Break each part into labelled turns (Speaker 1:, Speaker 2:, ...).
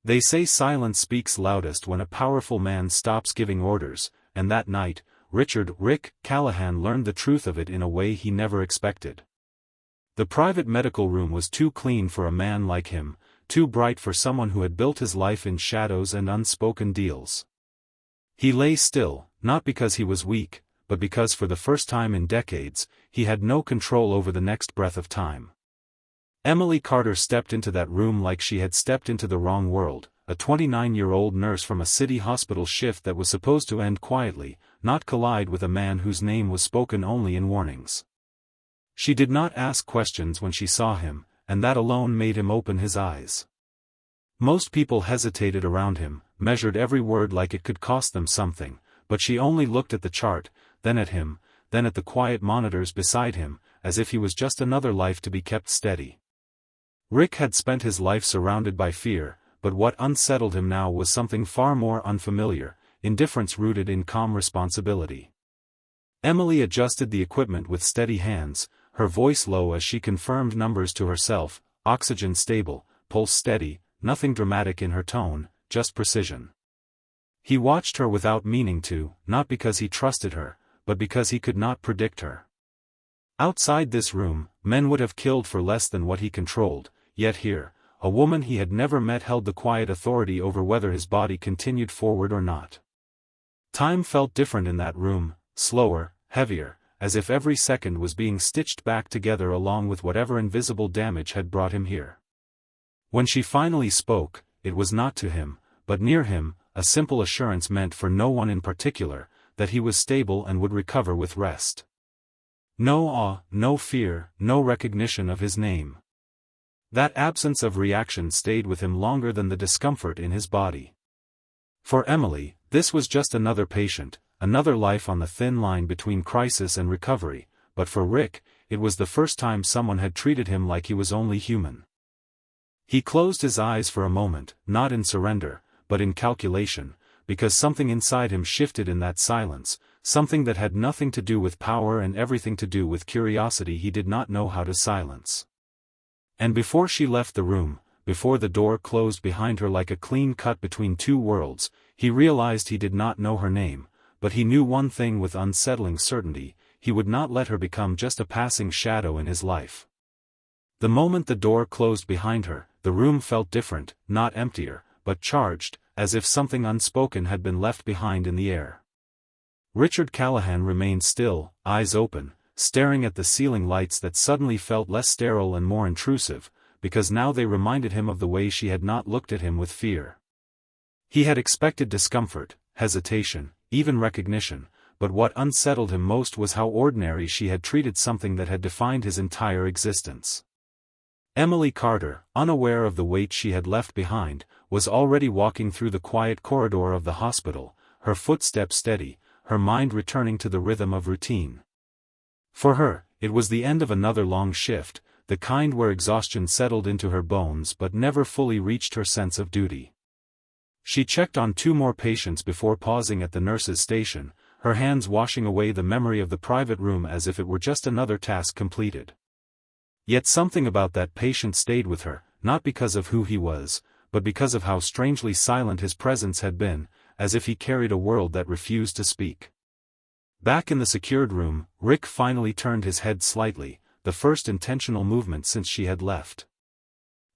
Speaker 1: They say silence speaks loudest when a powerful man stops giving orders, and that night, Rick Callahan learned the truth of it in a way he never expected. The private medical room was too clean for a man like him, too bright for someone who had built his life in shadows and unspoken deals. He lay still, not because he was weak, but because for the first time in decades, he had no control over the next breath of time. Emily Carter stepped into that room like she had stepped into the wrong world, a 29-year-old nurse from a city hospital shift that was supposed to end quietly, not collide with a man whose name was spoken only in warnings. She did not ask questions when she saw him, and that alone made him open his eyes. Most people hesitated around him, measured every word like it could cost them something, but she only looked at the chart, then at him, then at the quiet monitors beside him, as if he was just another life to be kept steady. Rick had spent his life surrounded by fear, but what unsettled him now was something far more unfamiliar, indifference rooted in calm responsibility. Emily adjusted the equipment with steady hands, her voice low as she confirmed numbers to herself, oxygen stable, pulse steady, nothing dramatic in her tone, just precision. He watched her without meaning to, not because he trusted her, but because he could not predict her. Outside this room, men would have killed for less than what he controlled, yet here, a woman he had never met held the quiet authority over whether his body continued forward or not. Time felt different in that room, slower, heavier, as if every second was being stitched back together along with whatever invisible damage had brought him here. When she finally spoke, it was not to him, but near him, a simple assurance meant for no one in particular, that he was stable and would recover with rest. No awe, no fear, no recognition of his name. That absence of reaction stayed with him longer than the discomfort in his body. For Emily, this was just another patient, another life on the thin line between crisis and recovery, but for Rick, it was the first time someone had treated him like he was only human. He closed his eyes for a moment, not in surrender, but in calculation, because something inside him shifted in that silence, something that had nothing to do with power and everything to do with curiosity he did not know how to silence. And before she left the room, before the door closed behind her like a clean cut between two worlds, he realized he did not know her name, but he knew one thing with unsettling certainty: he would not let her become just a passing shadow in his life. The moment the door closed behind her, the room felt different, not emptier, but charged, as if something unspoken had been left behind in the air. Richard Callahan remained still, eyes open, staring at the ceiling lights that suddenly felt less sterile and more intrusive, because now they reminded him of the way she had not looked at him with fear. He had expected discomfort, hesitation, even recognition, but what unsettled him most was how ordinary she had treated something that had defined his entire existence. Emily Carter, unaware of the weight she had left behind, was already walking through the quiet corridor of the hospital, her footsteps steady, her mind returning to the rhythm of routine. For her, it was the end of another long shift, the kind where exhaustion settled into her bones but never fully reached her sense of duty. She checked on 2 more patients before pausing at the nurse's station, her hands washing away the memory of the private room as if it were just another task completed. Yet something about that patient stayed with her, not because of who he was, but because of how strangely silent his presence had been, as if he carried a world that refused to speak. Back in the secured room, Rick finally turned his head slightly, the first intentional movement since she had left.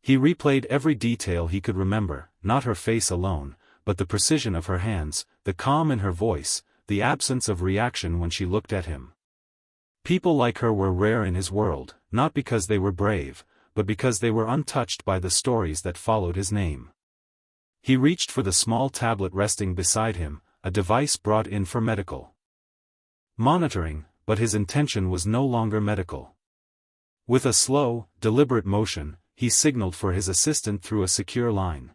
Speaker 1: He replayed every detail he could remember, not her face alone, but the precision of her hands, the calm in her voice, the absence of reaction when she looked at him. People like her were rare in his world, not because they were brave, but because they were untouched by the stories that followed his name. He reached for the small tablet resting beside him, a device brought in for medical monitoring, but his intention was no longer medical. With a slow, deliberate motion, he signaled for his assistant through a secure line.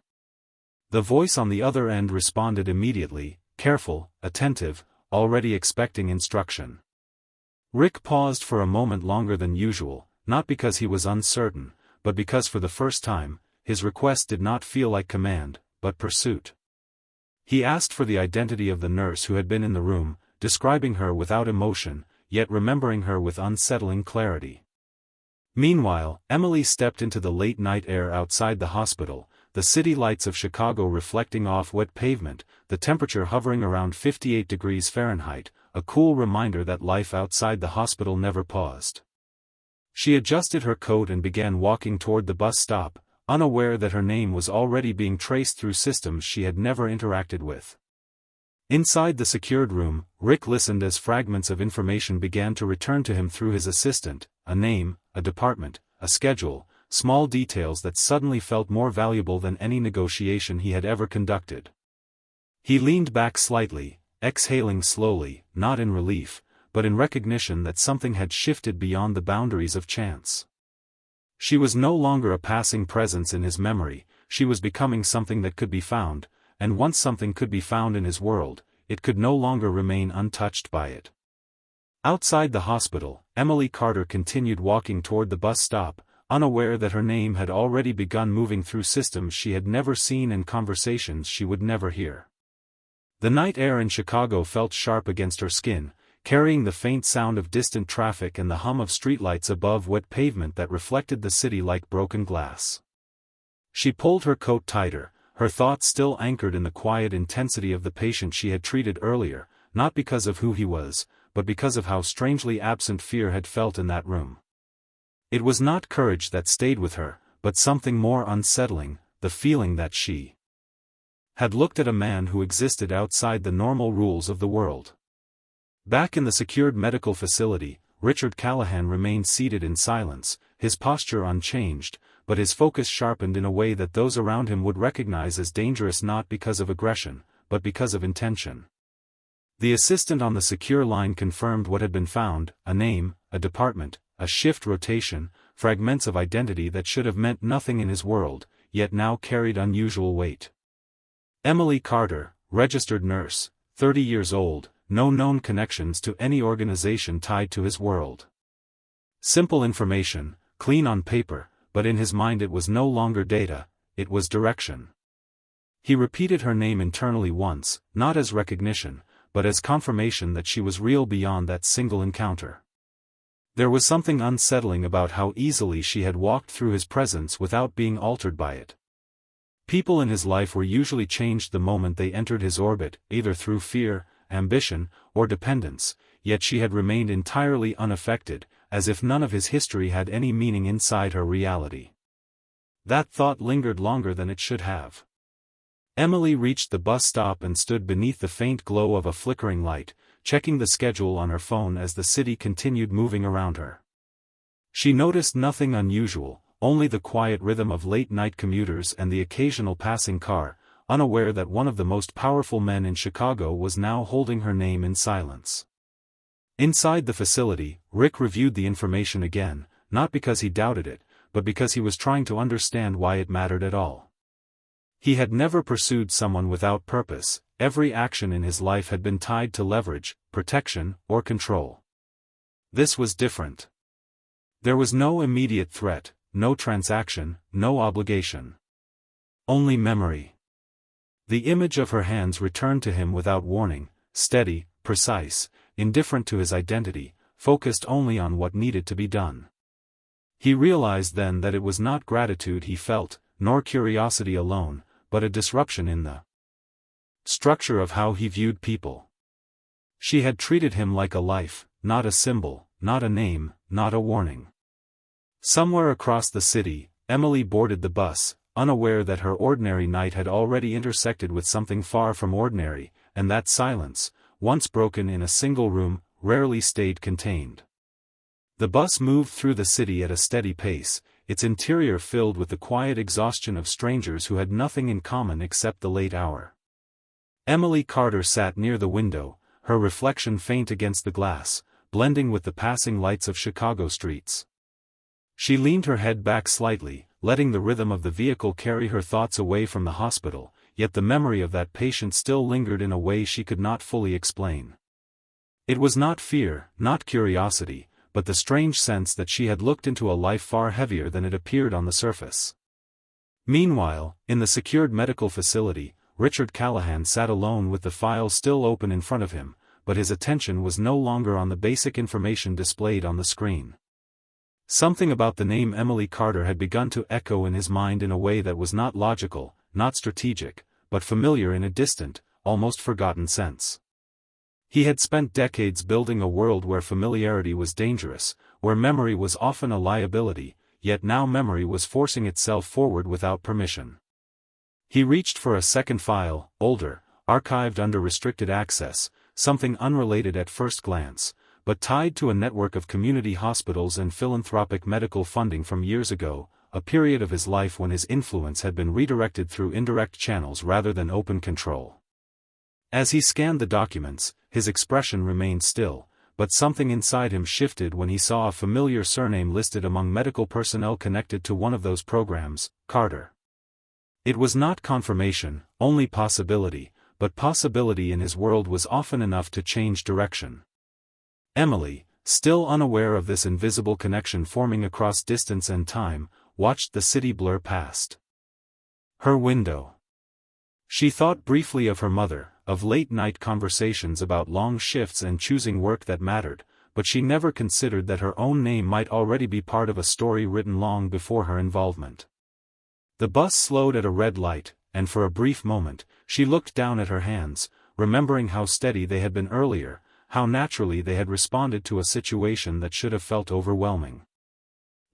Speaker 1: The voice on the other end responded immediately, careful, attentive, already expecting instruction. Rick paused for a moment longer than usual, not because he was uncertain, but because for the first time, his request did not feel like command, but pursuit. He asked for the identity of the nurse who had been in the room, describing her without emotion, yet remembering her with unsettling clarity. Meanwhile, Emily stepped into the late-night air outside the hospital, the city lights of Chicago reflecting off wet pavement, the temperature hovering around 58 degrees Fahrenheit, a cool reminder that life outside the hospital never paused. She adjusted her coat and began walking toward the bus stop, unaware that her name was already being traced through systems she had never interacted with. Inside the secured room, Rick listened as fragments of information began to return to him through his assistant, a name, a department, a schedule, small details that suddenly felt more valuable than any negotiation he had ever conducted. He leaned back slightly, exhaling slowly, not in relief, but in recognition that something had shifted beyond the boundaries of chance. She was no longer a passing presence in his memory, she was becoming something that could be found, and once something could be found in his world, it could no longer remain untouched by it. Outside the hospital, Emily Carter continued walking toward the bus stop, unaware that her name had already begun moving through systems she had never seen and conversations she would never hear. The night air in Chicago felt sharp against her skin, carrying the faint sound of distant traffic and the hum of streetlights above wet pavement that reflected the city like broken glass. She pulled her coat tighter, her thoughts still anchored in the quiet intensity of the patient she had treated earlier, not because of who he was, but because of how strangely absent fear had felt in that room. It was not courage that stayed with her, but something more unsettling, the feeling that she had looked at a man who existed outside the normal rules of the world. Back in the secured medical facility, Richard Callahan remained seated in silence, his posture unchanged, but his focus sharpened in a way that those around him would recognize as dangerous not because of aggression, but because of intention. The assistant on the secure line confirmed what had been found, a name, a department, a shift rotation, fragments of identity that should have meant nothing in his world, yet now carried unusual weight. Emily Carter, registered nurse, 30 years old, no known connections to any organization tied to his world. Simple information, clean on paper, but in his mind it was no longer data, it was direction. He repeated her name internally once, not as recognition, but as confirmation that she was real beyond that single encounter. There was something unsettling about how easily she had walked through his presence without being altered by it. People in his life were usually changed the moment they entered his orbit, either through fear, ambition, or dependence, yet she had remained entirely unaffected, as if none of his history had any meaning inside her reality. That thought lingered longer than it should have. Emily reached the bus stop and stood beneath the faint glow of a flickering light, checking the schedule on her phone as the city continued moving around her. She noticed nothing unusual, only the quiet rhythm of late-night commuters and the occasional passing car, unaware that one of the most powerful men in Chicago was now holding her name in silence. Inside the facility, Rick reviewed the information again, not because he doubted it, but because he was trying to understand why it mattered at all. He had never pursued someone without purpose, every action in his life had been tied to leverage, protection, or control. This was different. There was no immediate threat, no transaction, no obligation. Only memory. The image of her hands returned to him without warning, steady, precise, indifferent to his identity, focused only on what needed to be done. He realized then that it was not gratitude he felt, nor curiosity alone, but a disruption in the structure of how he viewed people. She had treated him like a life, not a symbol, not a name, not a warning. Somewhere across the city, Emily boarded the bus, unaware that her ordinary night had already intersected with something far from ordinary, and that silence, once broken in a single room, rarely stayed contained. The bus moved through the city at a steady pace, its interior filled with the quiet exhaustion of strangers who had nothing in common except the late hour. Emily Carter sat near the window, her reflection faint against the glass, blending with the passing lights of Chicago streets. She leaned her head back slightly, letting the rhythm of the vehicle carry her thoughts away from the hospital, yet the memory of that patient still lingered in a way she could not fully explain. It was not fear, not curiosity, but the strange sense that she had looked into a life far heavier than it appeared on the surface. Meanwhile, in the secured medical facility, Richard Callahan sat alone with the file still open in front of him, but his attention was no longer on the basic information displayed on the screen. Something about the name Emily Carter had begun to echo in his mind in a way that was not logical, not strategic, but familiar in a distant, almost forgotten sense. He had spent decades building a world where familiarity was dangerous, where memory was often a liability, yet now memory was forcing itself forward without permission. He reached for a second file, older, archived under restricted access, something unrelated at first glance, but tied to a network of community hospitals and philanthropic medical funding from years ago, a period of his life when his influence had been redirected through indirect channels rather than open control. As he scanned the documents, his expression remained still, but something inside him shifted when he saw a familiar surname listed among medical personnel connected to one of those programs, Carter. It was not confirmation, only possibility, but possibility in his world was often enough to change direction. Emily, still unaware of this invisible connection forming across distance and time, watched the city blur past her window. She thought briefly of her mother, of late-night conversations about long shifts and choosing work that mattered, but she never considered that her own name might already be part of a story written long before her involvement. The bus slowed at a red light, and for a brief moment, she looked down at her hands, remembering how steady they had been earlier, how naturally they had responded to a situation that should have felt overwhelming.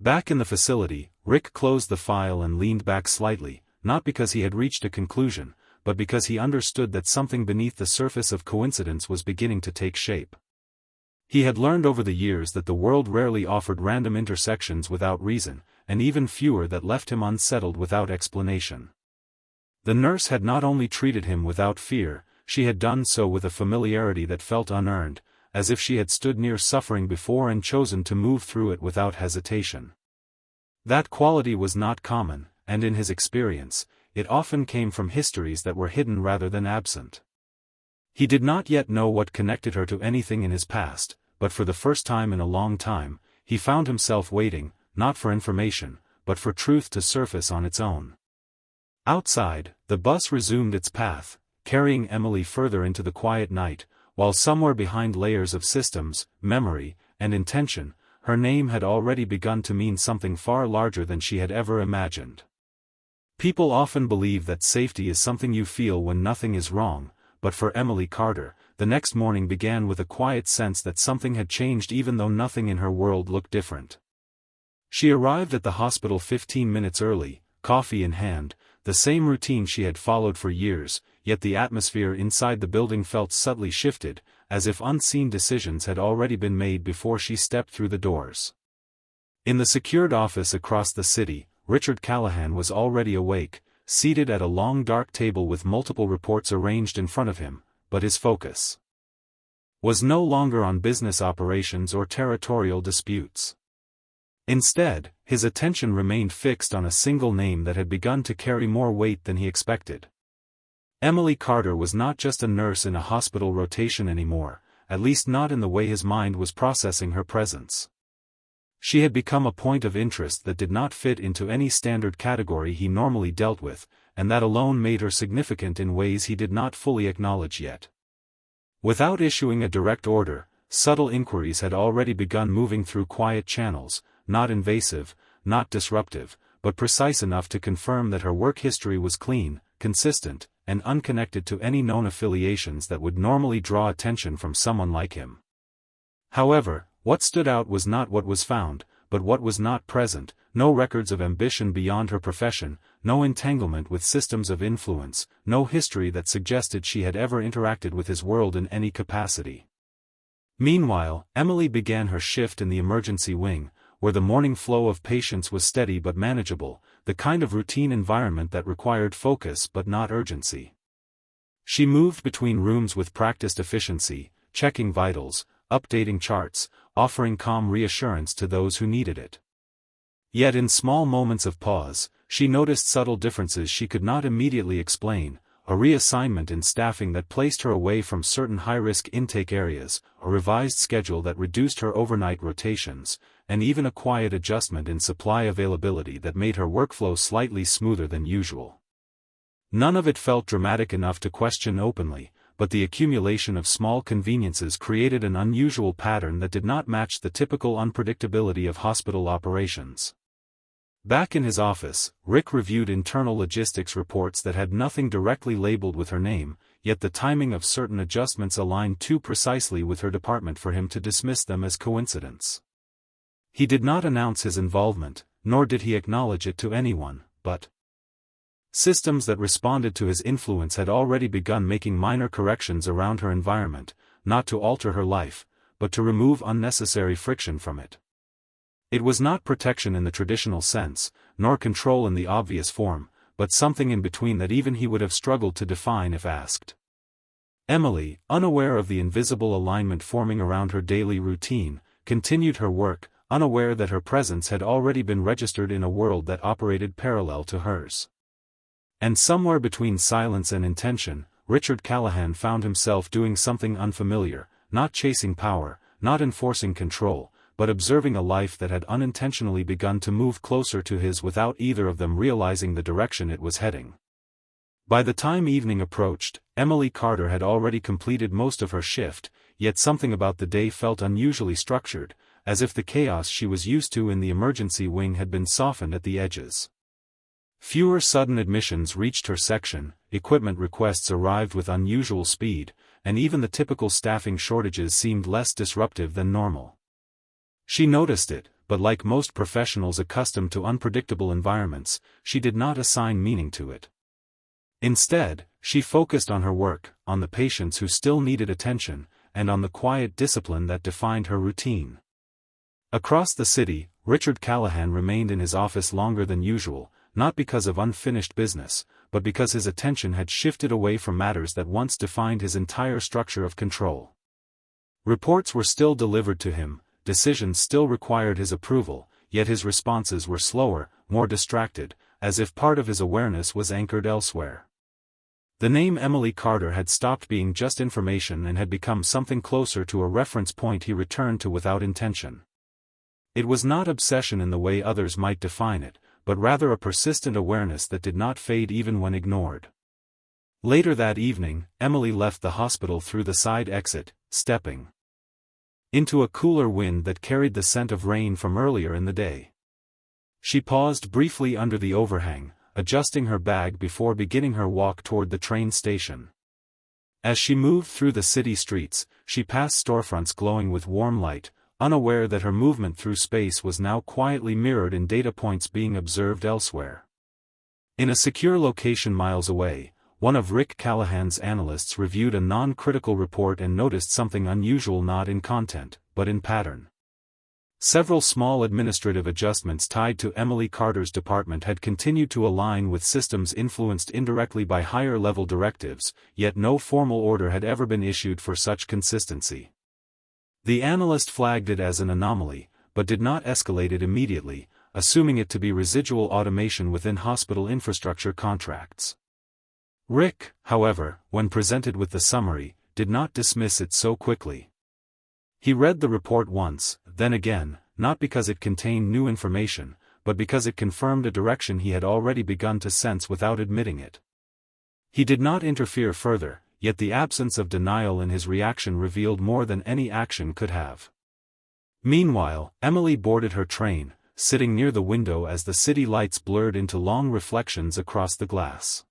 Speaker 1: Back in the facility, Rick closed the file and leaned back slightly, not because he had reached a conclusion, but because he understood that something beneath the surface of coincidence was beginning to take shape. He had learned over the years that the world rarely offered random intersections without reason, and even fewer that left him unsettled without explanation. The nurse had not only treated him without fear, she had done so with a familiarity that felt unearned, as if she had stood near suffering before and chosen to move through it without hesitation. That quality was not common, and in his experience, it often came from histories that were hidden rather than absent. He did not yet know what connected her to anything in his past, but for the first time in a long time, he found himself waiting, not for information, but for truth to surface on its own. Outside, the bus resumed its path, carrying Emily further into the quiet night, while somewhere behind layers of systems, memory, and intention, her name had already begun to mean something far larger than she had ever imagined. People often believe that safety is something you feel when nothing is wrong, but for Emily Carter, the next morning began with a quiet sense that something had changed even though nothing in her world looked different. She arrived at the hospital 15 minutes early, coffee in hand, the same routine she had followed for years, yet the atmosphere inside the building felt subtly shifted, as if unseen decisions had already been made before she stepped through the doors. In the secured office across the city, Richard Callahan was already awake, seated at a long dark table with multiple reports arranged in front of him, but his focus was no longer on business operations or territorial disputes. Instead, his attention remained fixed on a single name that had begun to carry more weight than he expected. Emily Carter was not just a nurse in a hospital rotation anymore, at least not in the way his mind was processing her presence. She had become a point of interest that did not fit into any standard category he normally dealt with, and that alone made her significant in ways he did not fully acknowledge yet. Without issuing a direct order, subtle inquiries had already begun moving through quiet channels, not invasive, not disruptive, but precise enough to confirm that her work history was clean, consistent, and unconnected to any known affiliations that would normally draw attention from someone like him. However, what stood out was not what was found, but what was not present, no records of ambition beyond her profession, no entanglement with systems of influence, no history that suggested she had ever interacted with his world in any capacity. Meanwhile, Emily began her shift in the emergency wing, where the morning flow of patients was steady but manageable, the kind of routine environment that required focus but not urgency. She moved between rooms with practiced efficiency, checking vitals, updating charts, offering calm reassurance to those who needed it. Yet in small moments of pause, she noticed subtle differences she could not immediately explain, a reassignment in staffing that placed her away from certain high-risk intake areas, a revised schedule that reduced her overnight rotations, and even a quiet adjustment in supply availability that made her workflow slightly smoother than usual. None of it felt dramatic enough to question openly, but the accumulation of small conveniences created an unusual pattern that did not match the typical unpredictability of hospital operations. Back in his office, Rick reviewed internal logistics reports that had nothing directly labeled with her name, yet the timing of certain adjustments aligned too precisely with her department for him to dismiss them as coincidence. He did not announce his involvement, nor did he acknowledge it to anyone, but systems that responded to his influence had already begun making minor corrections around her environment, not to alter her life, but to remove unnecessary friction from it. It was not protection in the traditional sense, nor control in the obvious form, but something in between that even he would have struggled to define if asked. Emily, unaware of the invisible alignment forming around her daily routine, continued her work, unaware that her presence had already been registered in a world that operated parallel to hers. And somewhere between silence and intention, Richard Callahan found himself doing something unfamiliar, not chasing power, not enforcing control, but observing a life that had unintentionally begun to move closer to his without either of them realizing the direction it was heading. By the time evening approached, Emily Carter had already completed most of her shift, yet something about the day felt unusually structured, as if the chaos she was used to in the emergency wing had been softened at the edges. Fewer sudden admissions reached her section, equipment requests arrived with unusual speed, and even the typical staffing shortages seemed less disruptive than normal. She noticed it, but like most professionals accustomed to unpredictable environments, she did not assign meaning to it. Instead, she focused on her work, on the patients who still needed attention, and on the quiet discipline that defined her routine. Across the city, Richard Callahan remained in his office longer than usual, not because of unfinished business, but because his attention had shifted away from matters that once defined his entire structure of control. Reports were still delivered to him, decisions still required his approval, yet his responses were slower, more distracted, as if part of his awareness was anchored elsewhere. The name Emily Carter had stopped being just information and had become something closer to a reference point he returned to without intention. It was not obsession in the way others might define it, but rather a persistent awareness that did not fade even when ignored. Later that evening, Emily left the hospital through the side exit, stepping into a cooler wind that carried the scent of rain from earlier in the day. She paused briefly under the overhang, adjusting her bag before beginning her walk toward the train station. As she moved through the city streets, she passed storefronts glowing with warm light, unaware that her movement through space was now quietly mirrored in data points being observed elsewhere. In a secure location miles away, one of Rick Callahan's analysts reviewed a non-critical report and noticed something unusual not in content, but in pattern. Several small administrative adjustments tied to Emily Carter's department had continued to align with systems influenced indirectly by higher-level directives, yet no formal order had ever been issued for such consistency. The analyst flagged it as an anomaly, but did not escalate it immediately, assuming it to be residual automation within hospital infrastructure contracts. Rick, however, when presented with the summary, did not dismiss it so quickly. He read the report once, then again, not because it contained new information, but because it confirmed a direction he had already begun to sense without admitting it. He did not interfere further, yet the absence of denial in his reaction revealed more than any action could have. Meanwhile, Emily boarded her train, sitting near the window as the city lights blurred into long reflections across the glass.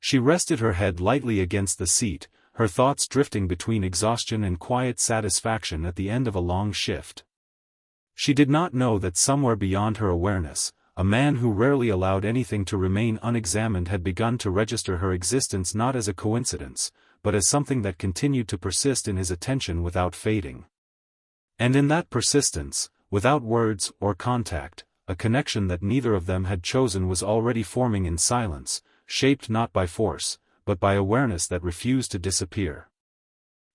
Speaker 1: She rested her head lightly against the seat, her thoughts drifting between exhaustion and quiet satisfaction at the end of a long shift. She did not know that somewhere beyond her awareness, a man who rarely allowed anything to remain unexamined had begun to register her existence not as a coincidence, but as something that continued to persist in his attention without fading. And in that persistence, without words or contact, a connection that neither of them had chosen was already forming in silence, shaped not by force, but by awareness that refused to disappear.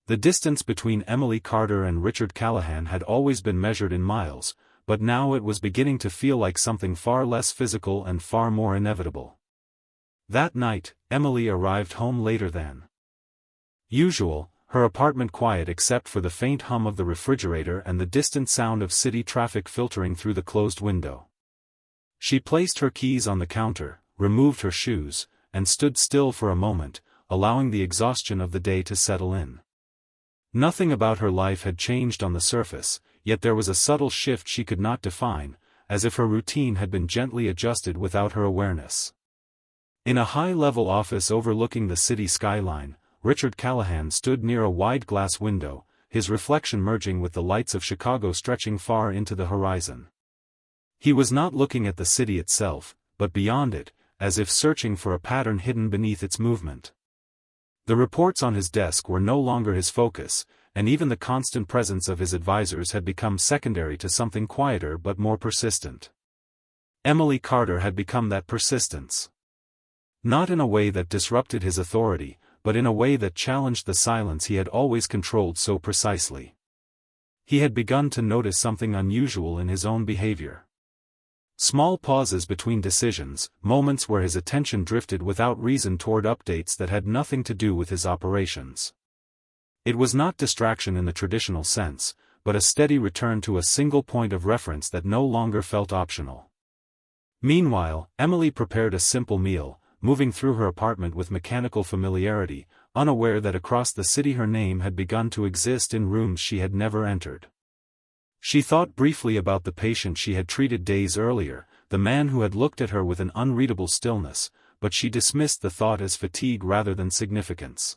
Speaker 1: The distance between Emily Carter and Richard Callahan had always been measured in miles, but now it was beginning to feel like something far less physical and far more inevitable. That night, Emily arrived home later than usual, her apartment quiet except for the faint hum of the refrigerator and the distant sound of city traffic filtering through the closed window. She placed her keys on the counter, removed her shoes, and stood still for a moment, allowing the exhaustion of the day to settle in. Nothing about her life had changed on the surface, yet there was a subtle shift she could not define, as if her routine had been gently adjusted without her awareness. In a high-level office overlooking the city skyline, Richard Callahan stood near a wide glass window, his reflection merging with the lights of Chicago stretching far into the horizon. He was not looking at the city itself, but beyond it, as if searching for a pattern hidden beneath its movement. The reports on his desk were no longer his focus, and even the constant presence of his advisors had become secondary to something quieter but more persistent. Emily Carter had become that persistence. Not in a way that disrupted his authority, but in a way that challenged the silence he had always controlled so precisely. He had begun to notice something unusual in his own behavior. Small pauses between decisions, moments where his attention drifted without reason toward updates that had nothing to do with his operations. It was not distraction in the traditional sense, but a steady return to a single point of reference that no longer felt optional. Meanwhile, Emily prepared a simple meal, moving through her apartment with mechanical familiarity, unaware that across the city her name had begun to exist in rooms she had never entered. She thought briefly about the patient she had treated days earlier, the man who had looked at her with an unreadable stillness, but she dismissed the thought as fatigue rather than significance.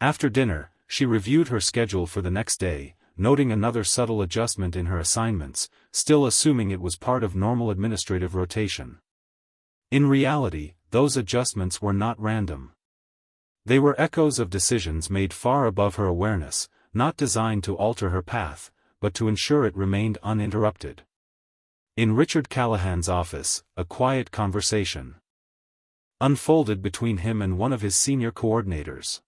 Speaker 1: After dinner, she reviewed her schedule for the next day, noting another subtle adjustment in her assignments, still assuming it was part of normal administrative rotation. In reality, those adjustments were not random. They were echoes of decisions made far above her awareness, not designed to alter her path, but to ensure it remained uninterrupted. In Richard Callahan's office, a quiet conversation unfolded between him and one of his senior coordinators.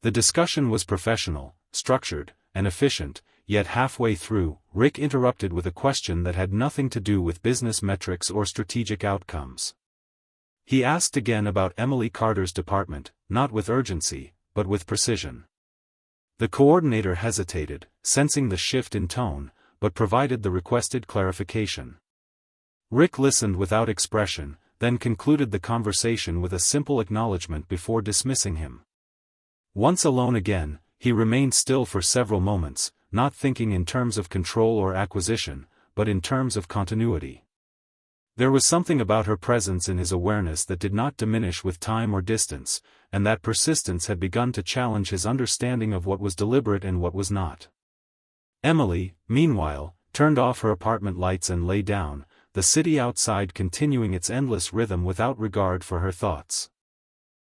Speaker 1: The discussion was professional, structured, and efficient, yet halfway through, Rick interrupted with a question that had nothing to do with business metrics or strategic outcomes. He asked again about Emily Carter's department, not with urgency, but with precision. The coordinator hesitated, sensing the shift in tone, but provided the requested clarification. Rick listened without expression, then concluded the conversation with a simple acknowledgement before dismissing him. Once alone again, he remained still for several moments, not thinking in terms of control or acquisition, but in terms of continuity. There was something about her presence in his awareness that did not diminish with time or distance, and that persistence had begun to challenge his understanding of what was deliberate and what was not. Emily, meanwhile, turned off her apartment lights and lay down, the city outside continuing its endless rhythm without regard for her thoughts.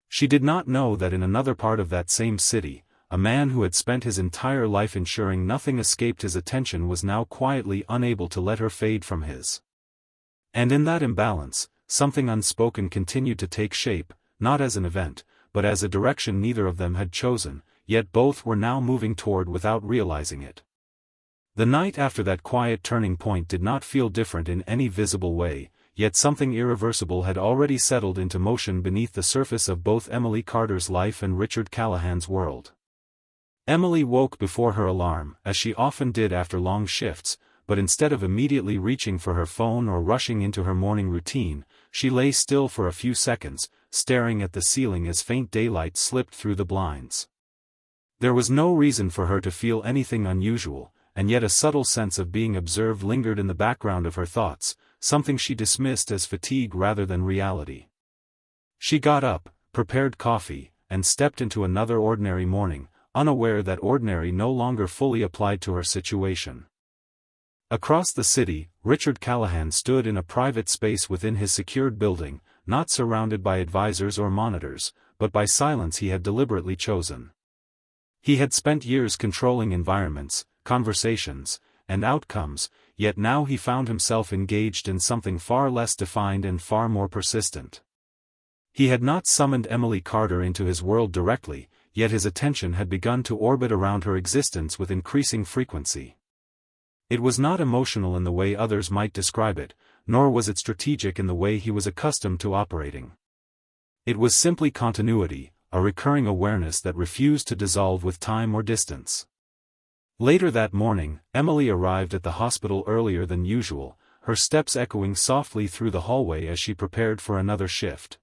Speaker 1: She did not know that in another part of that same city, a man who had spent his entire life ensuring nothing escaped his attention was now quietly unable to let her fade from his. And in that imbalance, something unspoken continued to take shape, not as an event, but as a direction neither of them had chosen, yet both were now moving toward without realizing it. The night after that quiet turning point did not feel different in any visible way, yet something irreversible had already settled into motion beneath the surface of both Emily Carter's life and Richard Callahan's world. Emily woke before her alarm, as she often did after long shifts, but instead of immediately reaching for her phone or rushing into her morning routine, she lay still for a few seconds, staring at the ceiling as faint daylight slipped through the blinds. There was no reason for her to feel anything unusual, and yet a subtle sense of being observed lingered in the background of her thoughts, something she dismissed as fatigue rather than reality. She got up, prepared coffee, and stepped into another ordinary morning, unaware that ordinary no longer fully applied to her situation. Across the city, Richard Callahan stood in a private space within his secured building, not surrounded by advisors or monitors, but by silence he had deliberately chosen. He had spent years controlling environments, conversations, and outcomes, yet now he found himself engaged in something far less defined and far more persistent. He had not summoned Emily Carter into his world directly, yet his attention had begun to orbit around her existence with increasing frequency. It was not emotional in the way others might describe it, nor was it strategic in the way he was accustomed to operating. It was simply continuity, a recurring awareness that refused to dissolve with time or distance. Later that morning, Emily arrived at the hospital earlier than usual, her steps echoing softly through the hallway as she prepared for another shift.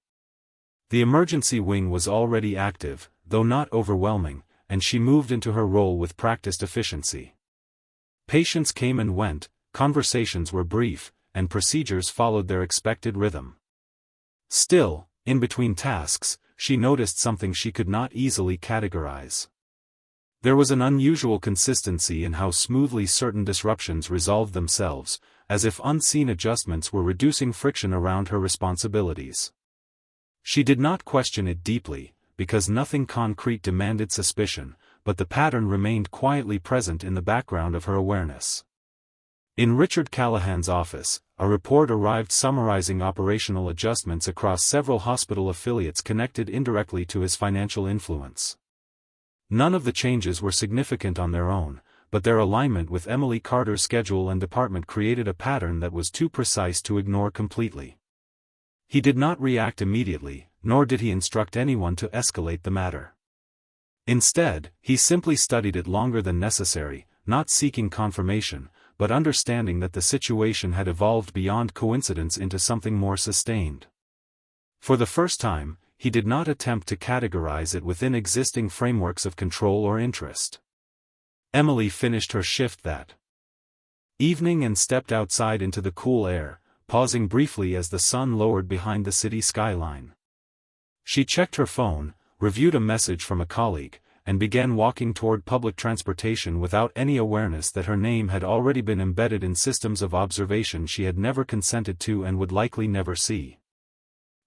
Speaker 1: The emergency wing was already active, though not overwhelming, and she moved into her role with practiced efficiency. Patients came and went, conversations were brief, and procedures followed their expected rhythm. Still, in between tasks, she noticed something she could not easily categorize. There was an unusual consistency in how smoothly certain disruptions resolved themselves, as if unseen adjustments were reducing friction around her responsibilities. She did not question it deeply, because nothing concrete demanded suspicion, but the pattern remained quietly present in the background of her awareness. In Richard Callahan's office, a report arrived summarizing operational adjustments across several hospital affiliates connected indirectly to his financial influence. None of the changes were significant on their own, but their alignment with Emily Carter's schedule and department created a pattern that was too precise to ignore completely. He did not react immediately, nor did he instruct anyone to escalate the matter. Instead, he simply studied it longer than necessary, not seeking confirmation, but understanding that the situation had evolved beyond coincidence into something more sustained. For the first time, he did not attempt to categorize it within existing frameworks of control or interest. Emily finished her shift that evening and stepped outside into the cool air, pausing briefly as the sun lowered behind the city skyline. She checked her phone, reviewed a message from a colleague, and began walking toward public transportation without any awareness that her name had already been embedded in systems of observation she had never consented to and would likely never see.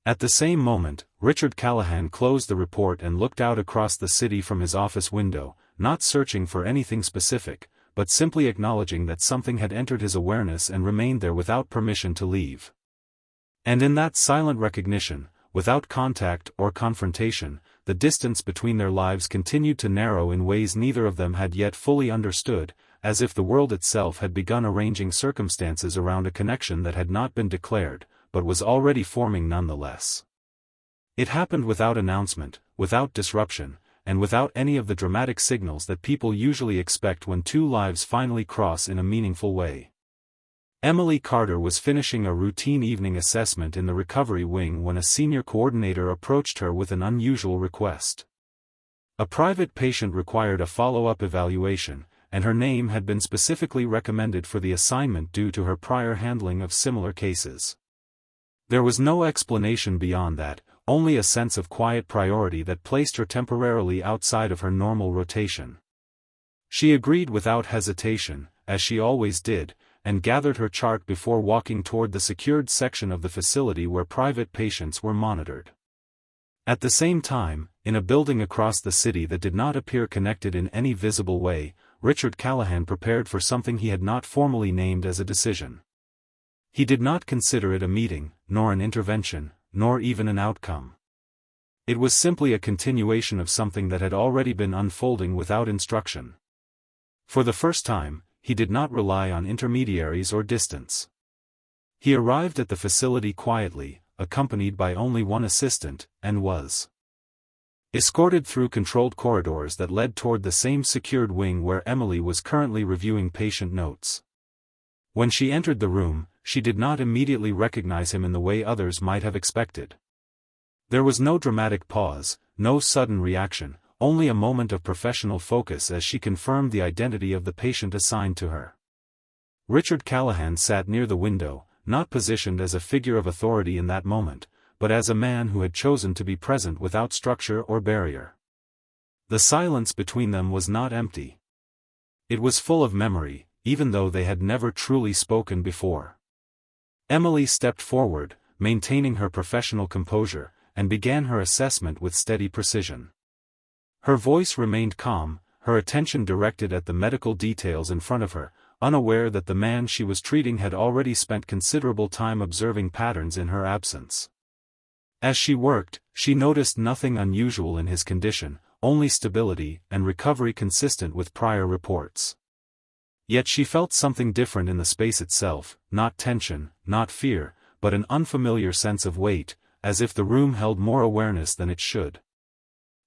Speaker 1: At the same moment, Richard Callahan closed the report and looked out across the city from his office window, not searching for anything specific, but simply acknowledging that something had entered his awareness and remained there without permission to leave. And in that silent recognition, without contact or confrontation, the distance between their lives continued to narrow in ways neither of them had yet fully understood, as if the world itself had begun arranging circumstances around a connection that had not been declared, but was already forming nonetheless. It happened without announcement, without disruption, and without any of the dramatic signals that people usually expect when two lives finally cross in a meaningful way. Emily Carter was finishing a routine evening assessment in the recovery wing when a senior coordinator approached her with an unusual request. A private patient required a follow-up evaluation, and her name had been specifically recommended for the assignment due to her prior handling of similar cases. There was no explanation beyond that, only a sense of quiet priority that placed her temporarily outside of her normal rotation. She agreed without hesitation, as she always did, and gathered her chart before walking toward the secured section of the facility where private patients were monitored. At the same time, in a building across the city that did not appear connected in any visible way, Richard Callahan prepared for something he had not formally named as a decision. He did not consider it a meeting, nor an intervention, nor even an outcome. It was simply a continuation of something that had already been unfolding without instruction. For the first time, he did not rely on intermediaries or distance. He arrived at the facility quietly, accompanied by only one assistant, and was escorted through controlled corridors that led toward the same secured wing where Emily was currently reviewing patient notes. When she entered the room, she did not immediately recognize him in the way others might have expected. There was no dramatic pause, no sudden reaction, only a moment of professional focus as she confirmed the identity of the patient assigned to her. Richard Callahan sat near the window, not positioned as a figure of authority in that moment, but as a man who had chosen to be present without structure or barrier. The silence between them was not empty. It was full of memory, even though they had never truly spoken before. Emily stepped forward, maintaining her professional composure, and began her assessment with steady precision. Her voice remained calm, her attention directed at the medical details in front of her, unaware that the man she was treating had already spent considerable time observing patterns in her absence. As she worked, she noticed nothing unusual in his condition, only stability and recovery consistent with prior reports. Yet she felt something different in the space itself, not tension, not fear, but an unfamiliar sense of weight, as if the room held more awareness than it should.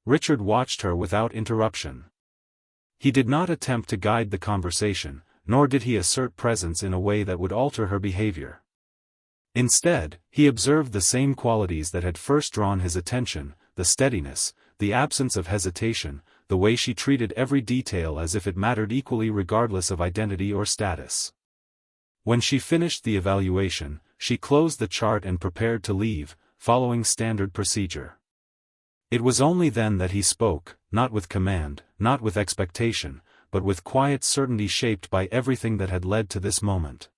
Speaker 1: Richard watched her without interruption. He did not attempt to guide the conversation, nor did he assert presence in a way that would alter her behavior. Instead, he observed the same qualities that had first drawn his attention, the steadiness, the absence of hesitation, the way she treated every detail as if it mattered equally regardless of identity or status. When she finished the evaluation, she closed the chart and prepared to leave, following standard procedure. It was only then that he spoke, not with command, not with expectation, but with quiet certainty shaped by everything that had led to this moment.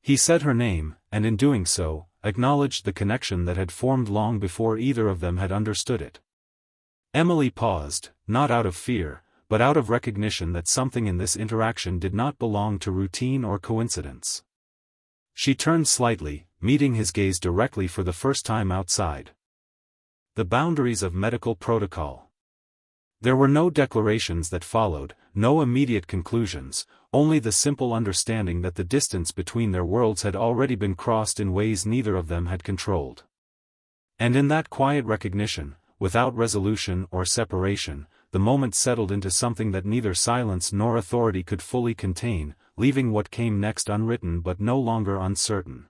Speaker 1: He said her name, and in doing so, acknowledged the connection that had formed long before either of them had understood it. Emily paused, not out of fear, but out of recognition that something in this interaction did not belong to routine or coincidence. She turned slightly, meeting his gaze directly for the first time outside the boundaries of medical protocol. There were no declarations that followed, no immediate conclusions, only the simple understanding that the distance between their worlds had already been crossed in ways neither of them had controlled. And in that quiet recognition, without resolution or separation, the moment settled into something that neither silence nor authority could fully contain, leaving what came next unwritten but no longer uncertain.